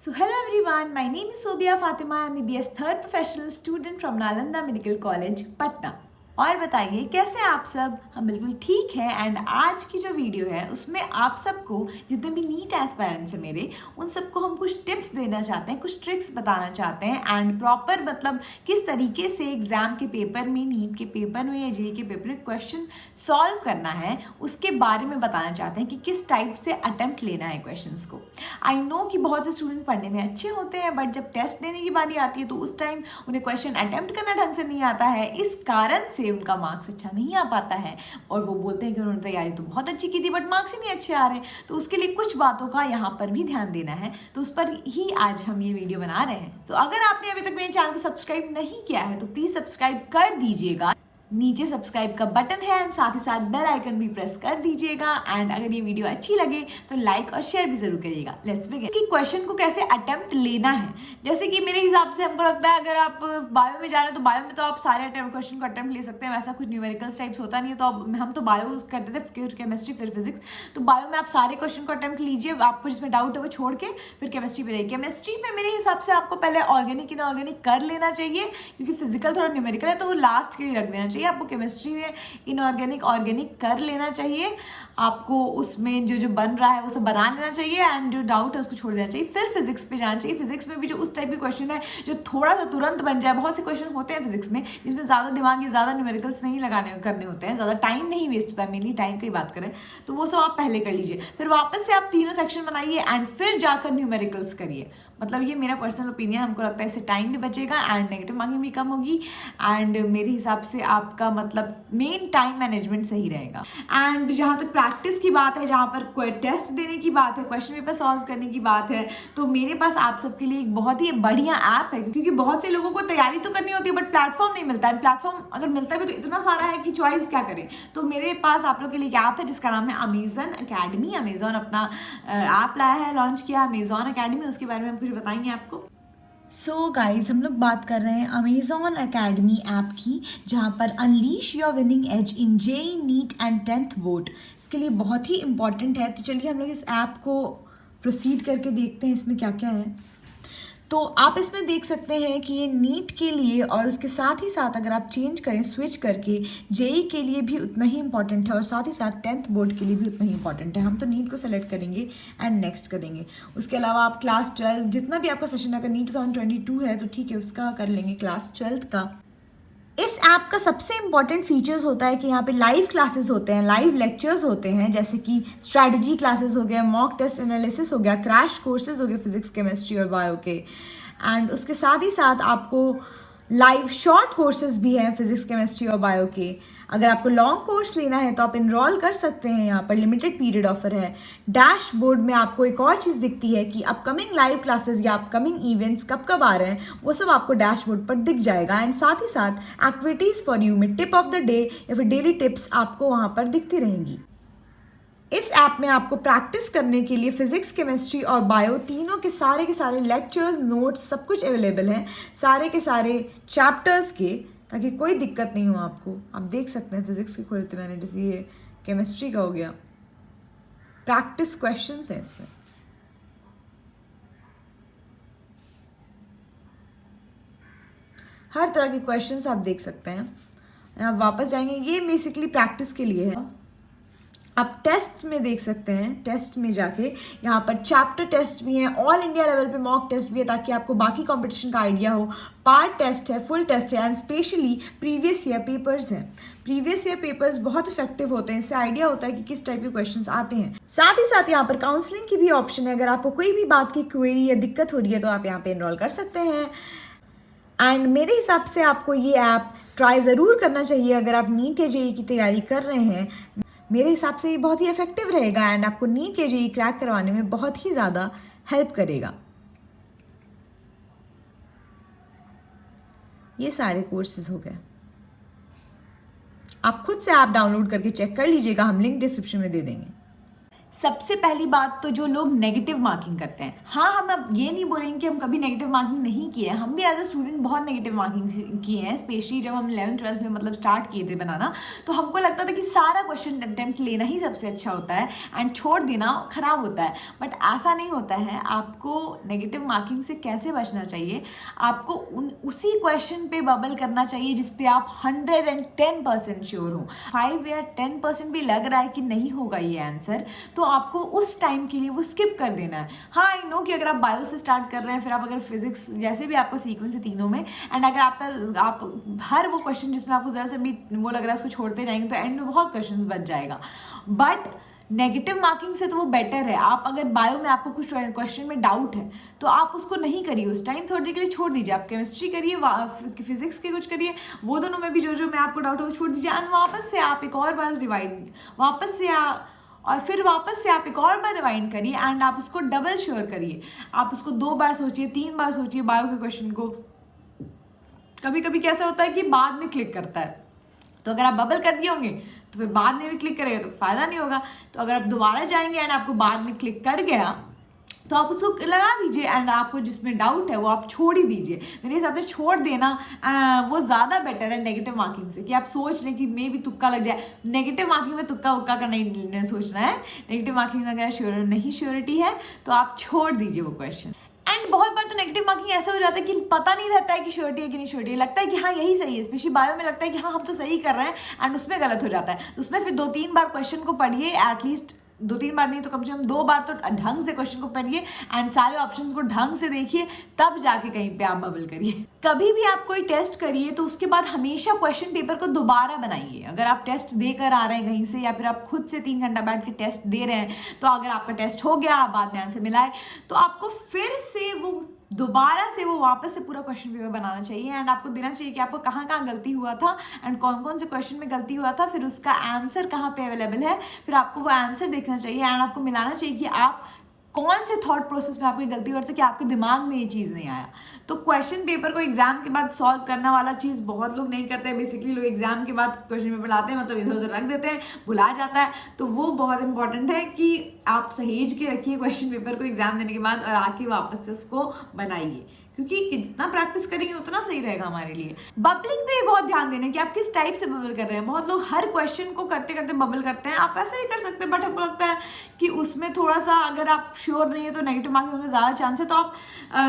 So hello everyone, my name is Sobia Fatima, I'm MBBS third professional student from Nalanda Medical College, Patna। और बताइए कैसे आप सब। हम बिल्कुल ठीक हैं। एंड आज की जो वीडियो है उसमें आप सबको, जितने भी नीट एस्पायरेंट्स हैं मेरे, उन सबको हम कुछ टिप्स देना चाहते हैं, कुछ ट्रिक्स बताना चाहते हैं एंड प्रॉपर मतलब किस तरीके से एग्जाम के पेपर में, नीट के पेपर में या जेईई के पेपर में क्वेश्चन सॉल्व करना है उसके बारे में बताना चाहते हैं कि किस टाइप से अटेम्प्ट लेना है क्वेश्चंस को। आई नो कि बहुत से स्टूडेंट पढ़ने में अच्छे होते हैं बट जब टेस्ट देने की बारी आती है तो उस टाइम उन्हें क्वेश्चन अटेम्प्ट करना ढंग से नहीं आता है, इस कारण से उनका मार्क्स अच्छा नहीं आ पाता है और वो बोलते हैं कि उन्होंने तैयारी तो बहुत अच्छी की थी बट मार्क्स ही नहीं अच्छे आ रहे हैं। तो उसके लिए कुछ बातों का यहाँ पर भी ध्यान देना है, तो उस पर ही आज हम ये वीडियो बना रहे हैं। तो अगर आपने अभी तक मेरे चैनल को सब्सक्राइब नहीं किया है तो प्लीज सब्सक्राइब कर दीजिएगा। नीचे सब्सक्राइब का बटन है एंड साथ ही साथ बेल आइकन भी प्रेस कर दीजिएगा। एंड अगर ये वीडियो अच्छी लगे तो लाइक और शेयर भी जरूर करिएगा। Let's begin. कि क्वेश्चन को कैसे अटेम्प्ट लेना है, जैसे कि मेरे हिसाब से हमको लगता है अगर आप बायो में जा रहे हैं तो बायो में तो आप सारे क्वेश्चन को अटेम्प्ट ले सकते हैं, वैसा कुछ न्यूमेरिकल्स टाइप्स होता नहीं है। तो हम तो बायो करते थे, फिर केमिस्ट्री, फिर फिजिक्स। तो बायो में आप सारे क्वेश्चन को अटेम्प्ट लीजिए, आपको जिसमें डाउट है वो छोड़ के फिर केमिस्ट्री पे रहिए। केमिस्ट्री में मेरे हिसाब से आपको पहले ऑर्गेनिक इनऑर्गेनिक कर लेना चाहिए, क्योंकि फिजिकल थोड़ा न्यूमेरिकल है तो वो लास्ट के लिए रख देना चाहिए। आपको केमिस्ट्री में इनऑर्गेनिक ऑर्गेनिक कर लेना चाहिए, आपको उसमें जो जो बन रहा है वो सब बना लेना चाहिए एंड जो डाउट है उसको छोड़ देना चाहिए। फिर फिजिक्स पे जाना चाहिए। फिजिक्स में भी जो उस टाइप के क्वेश्चन है जो थोड़ा सा तुरंत बन जाए, बहुत से क्वेश्चन होते हैं फिजिक्स में जिसमें ज़्यादा दिमाग या ज़्यादा न्यूमेरिकल्स नहीं करने होते हैं, ज़्यादा टाइम नहीं वेस्ट होता है, मेनली टाइम की बात करें तो वो सब आप पहले कर लीजिए। फिर वापस से आप तीनों सेक्शन बनाइए एंड फिर जाकर न्यूमेरिकल्स करिए। मतलब ये मेरा पर्सनल ओपिनियन, हमको लगता है इससे टाइम भी बचेगा एंड नेगेटिव मार्किंग भी कम होगी एंड मेरे हिसाब से आपका मतलब मेन टाइम मैनेजमेंट सही रहेगा। एंड जहाँ तक प्रैक्टिस की बात है, जहाँ पर टेस्ट देने की बात है, क्वेश्चन पेपर सॉल्व करने की बात है, तो मेरे पास आप सबके लिए एक बहुत ही बढ़िया ऐप है, क्योंकि बहुत से लोगों को तैयारी तो करनी होती है बट प्लेटफॉर्म नहीं मिलता है। प्लेटफॉर्म अगर मिलता भी तो इतना सारा है कि चॉइस क्या करें। तो मेरे पास आप लोग के लिए एक ऐप है जिसका नाम है अमेजन अकेडमी। अमेजन अपना ऐप लाया है, लॉन्च किया अमेजन अकेडमी, उसके बारे में हम कुछ बताएंगे आपको। सो गाइज, हम लोग बात कर रहे हैं अमेजॉन अकेडमी ऐप की, जहाँ पर unleash your winning edge in JEE, NEET and 10th board इसके लिए बहुत ही इंपॉर्टेंट है। तो चलिए हम लोग इस ऐप को प्रोसीड करके देखते हैं इसमें क्या क्या है। तो आप इसमें देख सकते हैं कि ये नीट के लिए और उसके साथ ही साथ अगर आप चेंज करें स्विच करके जेईई के लिए भी उतना ही इंपॉर्टेंट है और साथ ही साथ 10th बोर्ड के लिए भी उतना ही इंपॉर्टेंट है। हम तो नीट को सेलेक्ट करेंगे एंड नेक्स्ट करेंगे। उसके अलावा आप क्लास 12 जितना भी आपका सेशन, अगर नीट 2022 है तो ठीक है उसका कर लेंगे, क्लास 12 का। इस ऐप का सबसे इम्पॉर्टेंट फीचर्स होता है कि यहाँ पे लाइव क्लासेस होते हैं, लाइव लेक्चर्स होते हैं, जैसे कि स्ट्रैटेजी क्लासेस हो गया, मॉक टेस्ट एनालिसिस हो गया, क्रैश कोर्सेज हो गए फिजिक्स, केमिस्ट्री और बायो के। एंड उसके साथ ही साथ आपको लाइव शॉर्ट कोर्सेज भी हैं फिजिक्स, केमिस्ट्री और बायो के। अगर आपको लॉन्ग कोर्स लेना है तो आप इनरोल कर सकते हैं, यहाँ पर लिमिटेड पीरियड ऑफर है। डैशबोर्ड में आपको एक और चीज़ दिखती है कि अपकमिंग लाइव क्लासेस या अपकमिंग इवेंट्स कब कब आ रहे हैं, वो सब आपको डैशबोर्ड पर दिख जाएगा। एंड साथ ही साथ एक्टिविटीज़ फॉर यू में टिप ऑफ द डे या फिर डेली टिप्स आपको वहाँ पर दिखती रहेंगी। इस ऐप में आपको प्रैक्टिस करने के लिए फिजिक्स, केमिस्ट्री और बायो तीनों के सारे लेक्चर्स, नोट्स सब कुछ अवेलेबल हैं, सारे के सारे चैप्टर्स के, ताकि कोई दिक्कत नहीं हो आपको। आप देख सकते हैं फिजिक्स के खोले थे मैंने, जैसे ये केमिस्ट्री का हो गया, प्रैक्टिस क्वेश्चंस हैं इसमें। हर तरह के क्वेश्चंस आप देख सकते हैं। आप वापस जाएंगे, ये बेसिकली प्रैक्टिस के लिए है। आप टेस्ट में देख सकते हैं, टेस्ट में जाके यहाँ पर चैप्टर टेस्ट भी हैं, ऑल इंडिया लेवल पे मॉक टेस्ट भी है ताकि आपको बाकी कंपटीशन का आइडिया हो। पार्ट टेस्ट है, फुल टेस्ट है and specially previous year papers हैं। प्रीवियस ईयर पेपर्स बहुत इफेक्टिव होते हैं, इससे आइडिया होता है कि किस टाइप के क्वेश्चंस आते हैं। साथ ही साथ यहाँ पर काउंसलिंग की भी ऑप्शन है, अगर आपको कोई भी बात की क्वेरी या दिक्कत हो रही है तो आप यहाँ पे एनरोल कर सकते हैं। एंड मेरे हिसाब से आपको ये ऐप ट्राई ज़रूर करना चाहिए अगर आप नीट या जेईई की तैयारी कर रहे हैं। मेरे हिसाब से ये बहुत ही इफेक्टिव रहेगा एंड आपको नीट या जेईई क्रैक करवाने में बहुत ही ज़्यादा हेल्प करेगा। ये सारे कोर्सेज हो गए, आप खुद से ऐप डाउनलोड करके चेक कर लीजिएगा, हम लिंक डिस्क्रिप्शन में दे देंगे। सबसे पहली बात तो जो लोग नेगेटिव मार्किंग करते हैं, हाँ हम अब ये नहीं बोलेंगे कि हम कभी नेगेटिव मार्किंग नहीं किए हैं, हम भी एज अ स्टूडेंट बहुत नेगेटिव मार्किंग किए हैं, स्पेशली जब हम 11th-12th में मतलब स्टार्ट किए थे बनाना, तो हमको लगता था कि सारा क्वेश्चन अटेम्प्ट लेना ही सबसे अच्छा होता है एंड छोड़ देना खराब होता है। बट ऐसा नहीं होता है। आपको नेगेटिव मार्किंग से कैसे बचना चाहिए, आपको उसी क्वेश्चन पे बबल करना चाहिए जिस पे आप 110% श्योर हो। 5 या 10% भी लग रहा है कि नहीं होगा ये आंसर, तो आपको उस टाइम के लिए वो स्किप कर देना है। हाँ आई नो कि अगर आप बायो से स्टार्ट कर रहे हैं, फिर आप अगर फिजिक्स, जैसे भी आपको सीक्वेंस है तीनों में, एंड अगर आप हर वो क्वेश्चन जिसमें आपको ज़रा सा भी वो लग रहा है उसको छोड़ते जाएंगे तो एंड में बहुत क्वेश्चन बच जाएगा। बट नेगेटिव मार्किंग से तो वो बेटर है। आप अगर बायो में आपको कुछ क्वेश्चन में डाउट है तो आप उसको नहीं करिए उस टाइम, थोड़ी देर के लिए छोड़ दीजिए। आप केमिस्ट्री करिए, फिजिक्स के कुछ करिए, वो दोनों में भी जो मैं आपको डाउट है वो छोड़ दीजिए एंड वापस से आप एक और बार रिवाइंड, और फिर वापस से आप एक और बार रिवाइंड करिए एंड आप उसको डबल श्योर करिए। आप उसको 2 बार सोचिए, 3 बार सोचिए बायो के क्वेश्चन को। कभी कभी कैसा होता है कि बाद में क्लिक करता है, तो अगर आप बबल कर दिए होंगे तो फिर बाद में भी क्लिक करेगा तो फायदा नहीं होगा। तो अगर आप दोबारा जाएंगे एंड आपको बाद में क्लिक कर गया तो आप उसको लगा दीजिए एंड आपको जिसमें डाउट है वो आप छोड़ ही दीजिए। मेरे हिसाब से छोड़ देना वो ज़्यादा बेटर है नेगेटिव मार्किंग से, कि आप सोच लें कि मे भी तुक्का लग जाए। नेगेटिव मार्किंग में तुक्का उक्का का नहीं सोचना है। नेगेटिव मार्किंग में अगर नहीं श्योरिटी है तो आप छोड़ दीजिए वो क्वेश्चन। एंड बहुत बार तो नेगेटिव मार्किंग ऐसा हो जाता है कि पता नहीं रहता है कि श्योरिटी है कि नहीं श्योरिटी, लगता है कि हाँ यही सही है, स्पेशली बायो में लगता है कि हाँ हम तो सही कर रहे हैं एंड उसमें गलत हो जाता है। तो उसमें फिर 2-3 बार क्वेश्चन को पढ़िए, एटलीस्ट 2-3 बार नहीं तो कम से कम 2 बार तो ढंग से क्वेश्चन को पढ़िए एंड सारे ऑप्शंस को ढंग से देखिए, तब जाके कहीं पे आप बबल करिए। कभी भी आप कोई टेस्ट करिए तो उसके बाद हमेशा क्वेश्चन पेपर को दोबारा बनाइए। अगर आप टेस्ट देकर आ रहे हैं कहीं से या फिर आप खुद से 3 घंटा बैठ के टेस्ट दे रहे हैं, तो अगर आपका टेस्ट हो गया, आप बाद में आंसर मिलाए, तो आपको फिर से वो दोबारा से वो वापस से पूरा क्वेश्चन पेपर बनाना चाहिए एंड आपको देना चाहिए कि आपको कहाँ कहाँ गलती हुआ था एंड कौन कौन से क्वेश्चन में गलती हुआ था, फिर उसका आंसर कहाँ पे अवेलेबल है, फिर आपको वो आंसर देखना चाहिए एंड आपको मिलाना चाहिए कि आप कौन से थॉट प्रोसेस में आपकी गलती हो रही थी कि आपके दिमाग में ये चीज़ नहीं आया। तो क्वेश्चन पेपर को एग्जाम के बाद सॉल्व करने वाला चीज़ बहुत लोग नहीं करते हैं। बेसिकली लोग एग्जाम के बाद क्वेश्चन पेपर लाते हैं, मतलब इधर उधर रख देते हैं, भुला जाता है। तो वो बहुत इंपॉर्टेंट है कि आप सहेज के रखिए क्वेश्चन पेपर को एग्जाम देने के बाद और आके वापस से उसको बनाइए, क्योंकि जितना प्रैक्टिस करेंगे उतना सही रहेगा हमारे लिए। बबलिंग पे भी बहुत ध्यान देना कि आप किस टाइप से बबल कर रहे हैं। बहुत लोग हर क्वेश्चन को करते करते बबल करते हैं, आप ऐसे भी कर सकते हैं, बट हमको लगता है कि उसमें थोड़ा सा अगर आप श्योर नहीं है तो नेगेटिव मार्किंग होने ज़्यादा चांस है। तो आप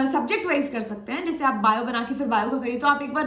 सब्जेक्ट वाइज कर सकते हैं। जैसे आप बायो बना के फिर बायो को करिए, तो आप एक बार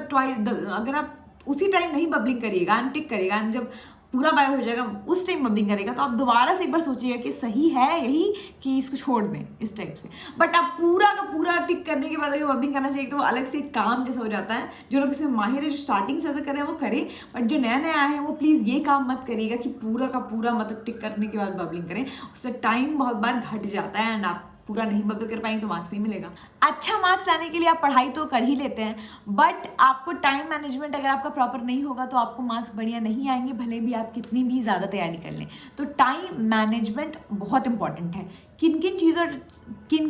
अगर आप उसी टाइम नहीं बबलिंग करिएगा, अनटिक करिएगा, जब पूरा बायो हो जाएगा उस टाइम बबलिंग करेगा, तो आप दोबारा से एक बार सोचिएगा कि सही है यही कि इसको छोड़ दें, इस टाइप से। बट आप पूरा का पूरा टिक करने के बाद अगर बबलिंग करना चाहिए तो वो अलग से एक काम जैसा हो जाता है। जो लोग इसमें माहिर है, जो स्टार्टिंग से ऐसा कर रहे हैं वो करें, बट जो नया नया आए हैं वो प्लीज़ ये काम मत करिएगा कि पूरा का पूरा मतलब टिक करने के बाद बबलिंग करें। उससे टाइम बहुत बार घट जाता है एंड आप पूरा नहीं बबल कर पाएंगे तो मार्क्स नहीं मिलेगा। अच्छा मार्क्स लाने के लिए आप पढ़ाई तो कर ही लेते हैं, बट आपको टाइम मैनेजमेंट अगर आपका प्रॉपर नहीं होगा तो आपको मार्क्स बढ़िया नहीं आएंगे, भले भी आप कितनी भी ज़्यादा तैयारी कर लें। तो टाइम मैनेजमेंट बहुत इंपॉर्टेंट है। किन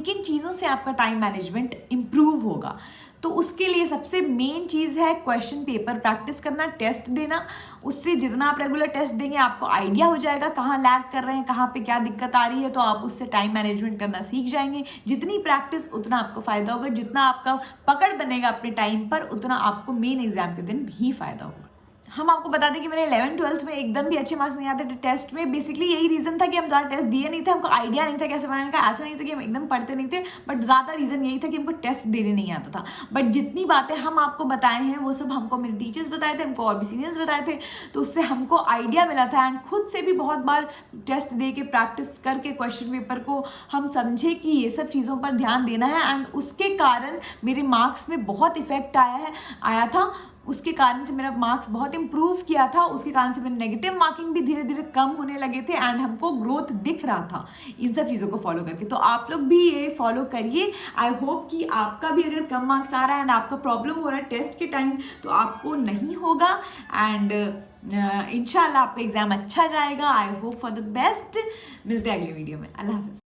किन चीज़ों से आपका टाइम मैनेजमेंट इम्प्रूव होगा, तो उसके लिए सबसे मेन चीज़ है क्वेश्चन पेपर प्रैक्टिस करना, टेस्ट देना। उससे जितना आप रेगुलर टेस्ट देंगे आपको आइडिया हो जाएगा कहाँ लैग कर रहे हैं, कहाँ पे क्या दिक्कत आ रही है, तो आप उससे टाइम मैनेजमेंट करना सीख जाएंगे। जितनी प्रैक्टिस उतना आपको फ़ायदा होगा, जितना आपका पकड़ बनेगा अपने टाइम पर उतना आपको मेन एग्जाम के दिन भी फ़ायदा होगा। हम आपको बता दें कि मेरे 11th-12th में एकदम भी अच्छे मार्क्स नहीं आते थे टेस्ट में। बेसिकली यही रीज़न था कि हम ज़्यादा टेस्ट दिए नहीं थे, हमको आइडिया नहीं था कैसे बनाने का। ऐसा नहीं था कि हम एकदम पढ़ते नहीं थे, बट ज़्यादा रीज़न यही था कि हमको टेस्ट देने नहीं आता था। बट जितनी बातें हम आपको बताए हैं वो सब हमको मेरे टीचर्स बताए थे, हमको और भी सीनियर्स बताए थे, तो उससे हमको आइडिया मिला था। एंड खुद से भी बहुत बार टेस्ट दे के प्रैक्टिस करके क्वेश्चन पेपर को हम समझे कि ये सब चीज़ों पर ध्यान देना है एंड उसके कारण मेरे मार्क्स में बहुत इफेक्ट आया था। उसके कारण से मेरा मार्क्स बहुत इंप्रूव किया था। उसके कारण से मेरे नेगेटिव मार्किंग भी धीरे धीरे कम होने लगे थे एंड हमको ग्रोथ दिख रहा था इन सब चीज़ों को फॉलो करके। तो आप लोग भी ये फॉलो करिए। आई होप कि आपका भी अगर कम मार्क्स आ रहा है एंड आपका प्रॉब्लम हो रहा है टेस्ट के टाइम तो आपको नहीं होगा एंड इंशाल्लाह आपका एग्जाम अच्छा जाएगा। I hope for the best. मिलते हैं अगले वीडियो में। अल्लाह हाफ़िज़।